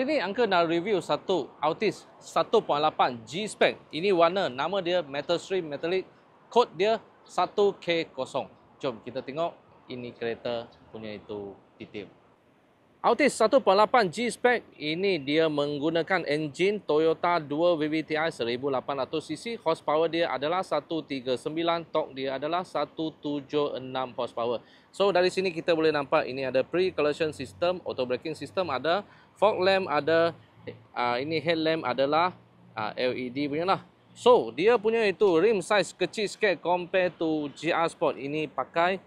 Kali ni Uncle nak review satu Altis 1.8 G-Spec. Ini warna, nama dia Metal Stream Metallic. Kod dia 1K0. Jom kita tengok ini kereta punya itu detail. Altis 1.8 G-Spec ini dia menggunakan enjin Toyota 2 VVTi 1800cc. Horsepower dia adalah 139, torque dia adalah 176 horsepower. So dari sini kita boleh nampak ini ada pre-collision system, auto braking system ada, fog lamp ada, ini headlamp adalah LED punya lah. So dia punya itu rim size kecil sikit compare to GR Sport. Ini pakai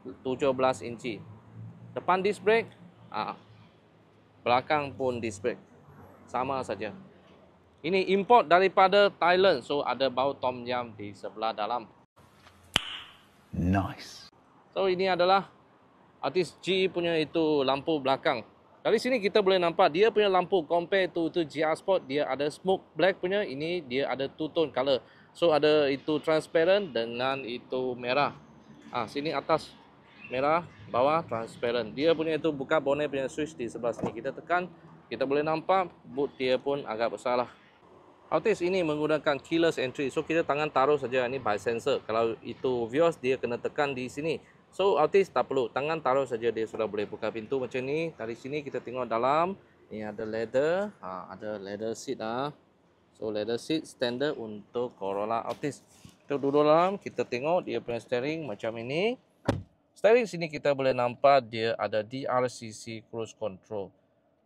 17 inci. Depan disc brake, belakang pun disc brake. Sama saja. Ini import daripada Thailand. So ada bau tom yum di sebelah dalam. Nice. So ini adalah Altis G punya itu lampu belakang. Dari sini kita boleh nampak dia punya lampu compare to GR Sport, dia ada smoke black punya, ini dia ada two tone color. So ada itu transparent dengan itu merah. Sini atas merah, bawah transparent. Dia punya itu buka bonnet punya switch di sebelah sini. Kita tekan, kita boleh nampak boot dia pun agak besar lah. Altis ini menggunakan keyless entry. So kita tangan taruh saja, ini by sensor. Kalau itu Vios dia kena tekan di sini. So Altis tak perlu, tangan taruh saja dia sudah boleh buka pintu macam ni. Dari sini kita tengok dalam, ni ada leather, ada leather seat So leather seat standard untuk Corolla Altis. Kita duduk dalam, kita tengok dia punya steering macam ini. Steering sini kita boleh nampak dia ada DRCC cruise control.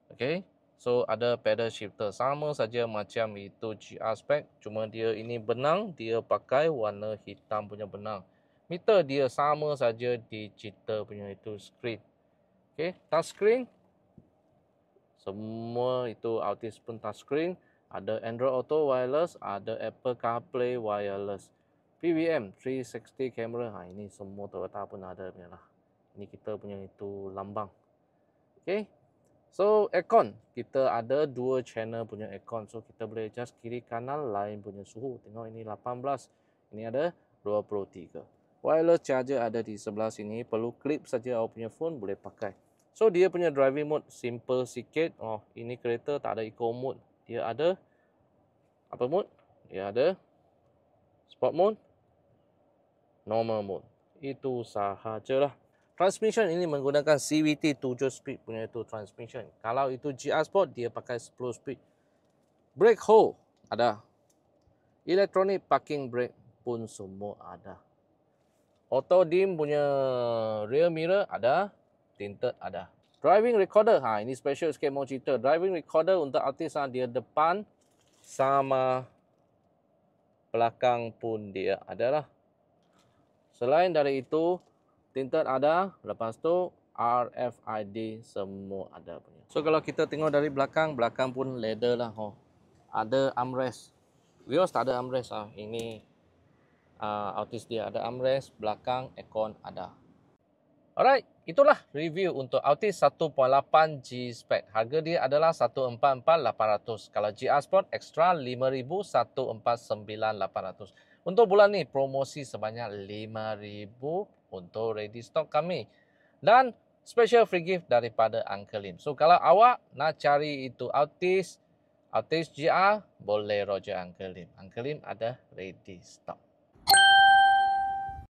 Okay, so ada pedal shifter sama saja macam itu GR Spec, cuma dia ini benang, dia pakai warna hitam punya benang. Meter dia sama saja digital punya itu screen. Okay, touchscreen. Semua itu Altis pun touchscreen. Ada Android Auto wireless, ada Apple CarPlay wireless. PVM 360 camera. Ini semua Toyota pun ada punya lah. Ini kita punya itu lambang. Okay. So aircon, kita ada dua channel punya aircon. So kita boleh adjust kiri kanan lain punya suhu. Tengok ini 18. Ini ada 23. Wireless charger ada di sebelah sini. Perlu clip saja awak punya phone boleh pakai. So dia punya driving mode simple sikit. Ini kereta tak ada eco mode. Dia ada apa mode? Dia ada sport mode, normal mode. Itu sahajalah. Transmission ini menggunakan CVT 7 speed punya itu transmission. Kalau itu GR Sport dia pakai 10 speed. Brake hold ada. Electronic parking brake pun semua ada. Auto dim punya rear mirror ada, tinted ada. Driving recorder, ini special sikit mau cerita. Driving recorder untuk Altis dia depan sama belakang pun dia adalah. Selain dari itu, tinted ada, lepas tu RFID semua ada punya. So kalau kita tengok dari belakang, belakang pun leather lah. Ada armrest. Vios tak ada armrest Ini Altis dia ada armrest, belakang aircon ada. Alright, itulah review untuk Altis 1.8 G-Spec. Harga dia adalah 144,800. Kalau GR Sport extra 5,000, 149,800. Untuk bulan ni promosi sebanyak 5,000 untuk ready stock kami. Dan special free gift daripada Uncle Lim. So kalau awak nak cari itu Altis GR, boleh roger Uncle Lim. Uncle Lim ada ready stock.